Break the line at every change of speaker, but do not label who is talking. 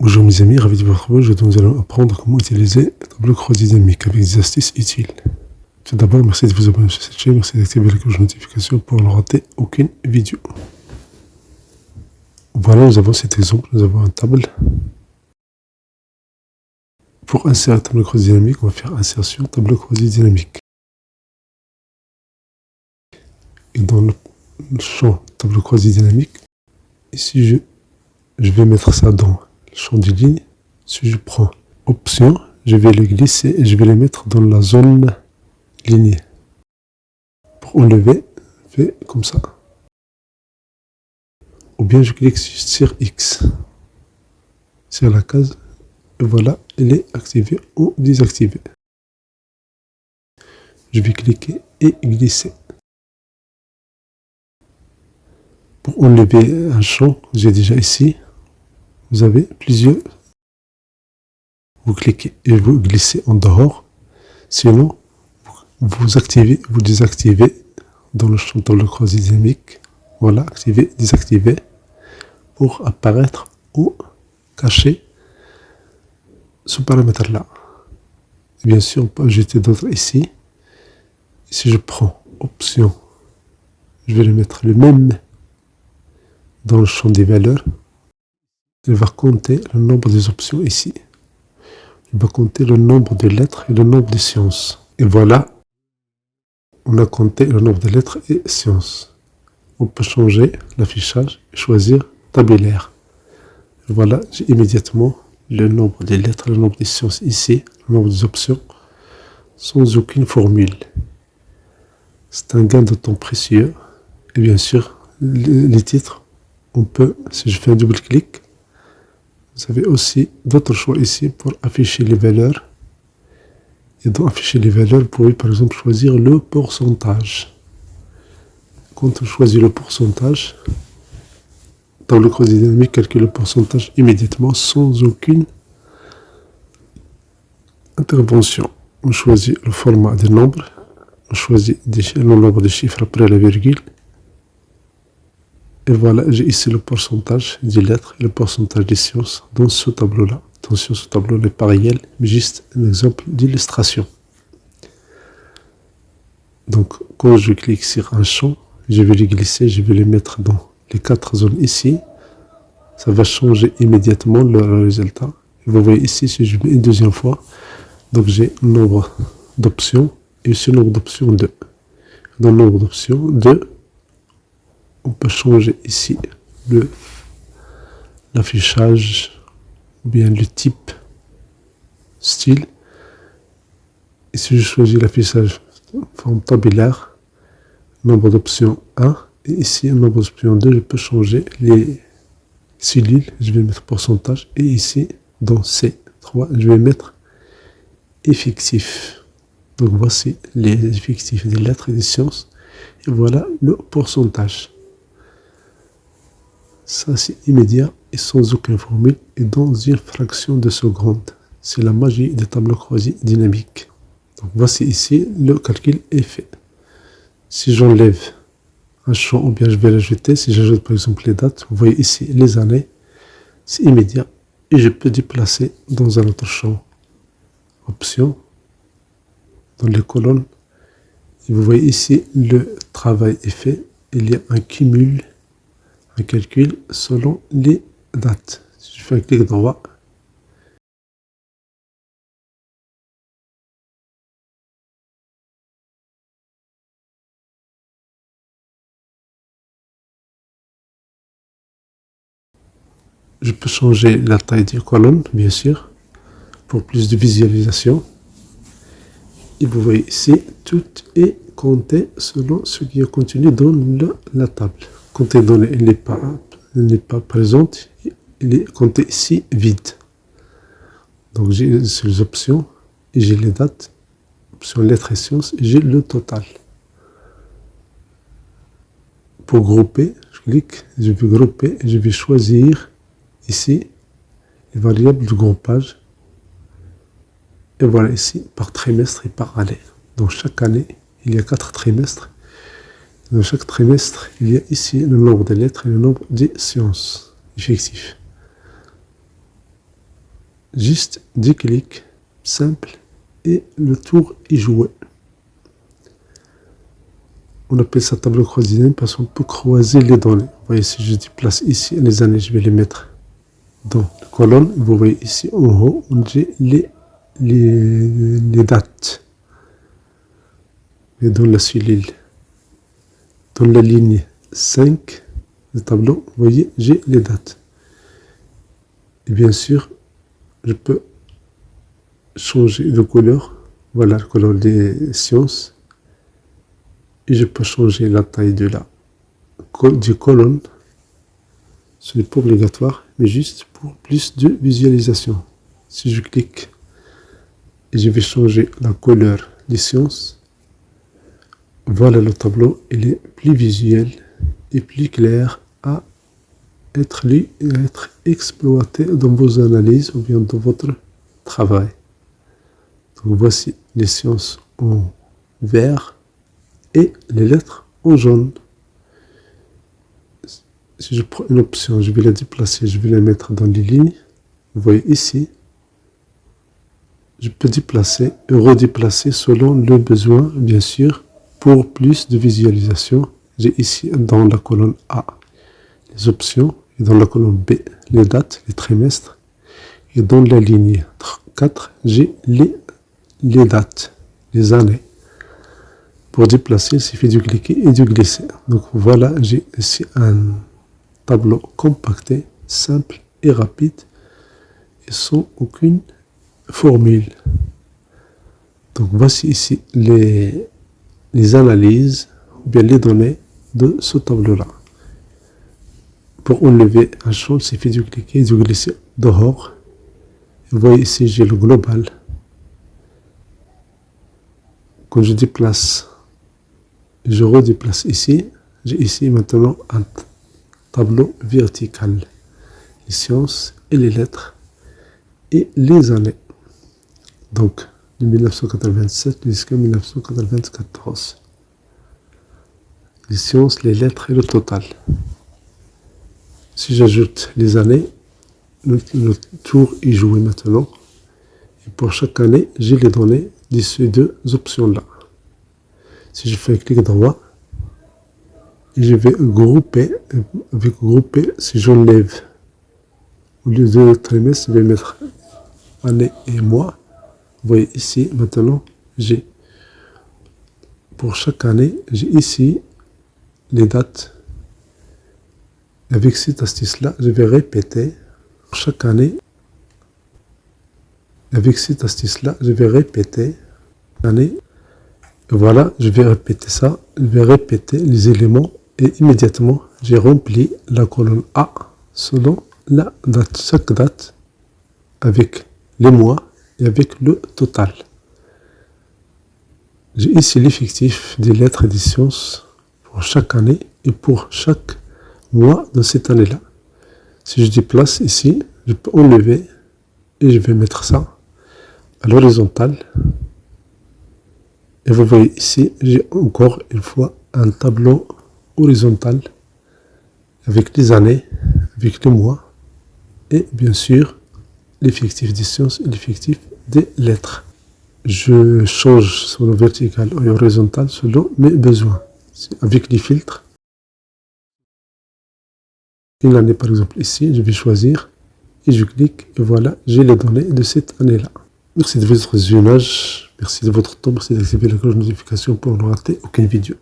Bonjour mes amis, ravi de vous retrouver. Aujourd'hui nous allons apprendre comment utiliser le tableau croisé dynamique avec des astuces utiles. Tout d'abord, merci de vous abonner sur cette chaîne, merci d'activer la cloche de notification pour ne rater aucune vidéo. Voilà, nous avons cet exemple, nous avons un table. Pour insérer un tableau croisé dynamique, on va faire insertion tableau croisé dynamique. Et dans le champ tableau croisé dynamique, ici je vais mettre ça dans le champ des lignes. Si je prends option, je vais le glisser et je vais le mettre dans la zone lignée. Pour enlever, je fais comme ça. Ou bien je clique sur X, sur la case, et voilà, elle est activée ou désactivée. Je vais cliquer et glisser. Pour enlever un champ que j'ai déjà ici, vous avez plusieurs. Vous cliquez et vous glissez en dehors. Sinon, vous activez, vous désactivez dans le champ tableau croisé dynamique. Voilà, activer, désactiver pour apparaître ou cacher ce paramètre-là. Bien sûr, on peut ajouter d'autres ici. Si je prends option, je vais le mettre le même dans le champ des valeurs. Il va compter le nombre des options ici. Il va compter le nombre de lettres et le nombre de séances. Et voilà, on a compté le nombre de lettres et séances. On peut changer l'affichage et choisir tabulaire. Et voilà, j'ai immédiatement le nombre des lettres, le nombre des séances ici, le nombre des options, sans aucune formule. C'est un gain de temps précieux. Et bien sûr, les titres, on peut, si je fais un double clic, vous avez aussi d'autres choix ici pour afficher les valeurs. Et dans afficher les valeurs, vous pouvez par exemple choisir le pourcentage. Quand on choisit le pourcentage, tableau croisé dynamique calcule le pourcentage immédiatement sans aucune intervention. On choisit le format des nombres, on choisit le nombre de chiffres après la virgule. Et voilà, j'ai ici le pourcentage des lettres et le pourcentage des séances dans ce tableau-là. Attention, ce tableau n'est pas réel, mais juste un exemple d'illustration. Donc, quand je clique sur un champ, je vais le glisser, je vais le mettre dans les 4 zones ici. Ça va changer immédiatement le résultat. Et vous voyez ici, si je mets une deuxième fois, donc j'ai un nombre d'options et aussi un nombre d'options 2. Dans le nombre d'options 2, on peut changer ici l'affichage ou bien le type, style. Et si je choisis l'affichage forme tabulaire, nombre d'options 1, et ici, nombre d'options 2, je peux changer les cellules, je vais mettre pourcentage, et ici, dans C3, je vais mettre effectif. Donc voici les effectifs des lettres et des séances, et voilà le pourcentage. Ça, c'est immédiat et sans aucune formule et dans une fraction de seconde. C'est la magie des tableaux croisés dynamiques. Donc, voici ici, le calcul est fait. Si j'enlève un champ ou bien je vais l'ajouter, si j'ajoute par exemple les dates, vous voyez ici les années, c'est immédiat et je peux déplacer dans un autre champ. Option, dans les colonnes. Et vous voyez ici, le travail est fait. Il y a un cumul, un calcul selon les dates. Si je fais un clic droit, je peux changer la taille des colonnes, bien sûr, pour plus de visualisation. Et vous voyez ici, tout est compté selon ce qui est contenu dans la table. Quand les données n'est pas présente, il est compté ici vide. Donc j'ai les options et j'ai les dates, options lettres et sciences, et j'ai le total. Pour grouper, je clique, je vais grouper, et je vais choisir ici les variables de groupage. Et voilà ici, par trimestre et par année. Donc chaque année, il y a 4 trimestres. Dans chaque trimestre, il y a ici le nombre des lettres et le nombre des séances effectives. juste 10 clics simples et le tour est joué. On appelle ça tableau croisé parce qu'on peut croiser les données. Vous voyez, si je déplace ici les années, je vais les mettre dans la colonne. Vous voyez ici en haut, j'ai les dates. Et dans la cellule, dans la ligne 5 du tableau, vous voyez, j'ai les dates. Et bien sûr, je peux changer de couleur. Voilà la couleur des sciences. Et je peux changer la taille de la colonne. Ce n'est pas obligatoire, mais juste pour plus de visualisation. Si je clique et je vais changer la couleur des sciences, voilà le tableau, il est plus visuel et plus clair à être lu et à être exploité dans vos analyses ou bien dans votre travail. Donc voici les sciences en vert et les lettres en jaune. Si je prends une option, je vais la déplacer, je vais la mettre dans les lignes. Vous voyez ici, je peux déplacer et redéplacer selon le besoin, bien sûr, pour plus de visualisation. J'ai ici dans la colonne A les options et dans la colonne B les dates, les trimestres. Et dans la ligne 4, j'ai les dates, les années. Pour déplacer, il suffit de cliquer et de glisser. Donc voilà, j'ai ici un tableau compacté, simple et rapide et sans aucune formule. Donc voici ici les analyses, ou bien les données de ce tableau-là. Pour enlever un champ, il suffit de cliquer et de glisser dehors. Vous voyez ici, j'ai le global. Quand je déplace, je redéplace ici, j'ai ici maintenant un tableau vertical. Les sciences et les lettres et les années. Donc, de 1987 jusqu'à 1994. Les sciences, les lettres et le total. Si j'ajoute les années, le tour est joué maintenant. Et pour chaque année, j'ai les données de ces deux options-là. Si je fais un clic droit, et je vais grouper, si j'enlève, au lieu de trimestre, je vais mettre année et mois. Vous voyez ici, maintenant, j'ai, pour chaque année, j'ai ici les dates. Avec cette astuce-là, je vais répéter chaque année. Avec cette astuce-là, je vais répéter l'année. Voilà, je vais répéter ça. Je vais répéter les éléments et immédiatement, j'ai rempli la colonne A selon la date, chaque date, avec les mois et avec le total. J'ai ici l'effectif des lettres et des sciences pour chaque année et pour chaque mois de cette année-là. Si je déplace ici, je peux enlever et je vais mettre ça à l'horizontale. Et vous voyez ici, j'ai encore une fois un tableau horizontal avec les années, avec les mois et bien sûr l'effectif des sciences et l'effectif des lettres. Je change sur le vertical et horizontal selon mes besoins. Avec les filtres, une année par exemple ici, je vais choisir et je clique et voilà, j'ai les données de cette année-là. Merci de votre visionnage, merci de votre temps, merci d'activer la cloche de notification pour ne rater aucune vidéo.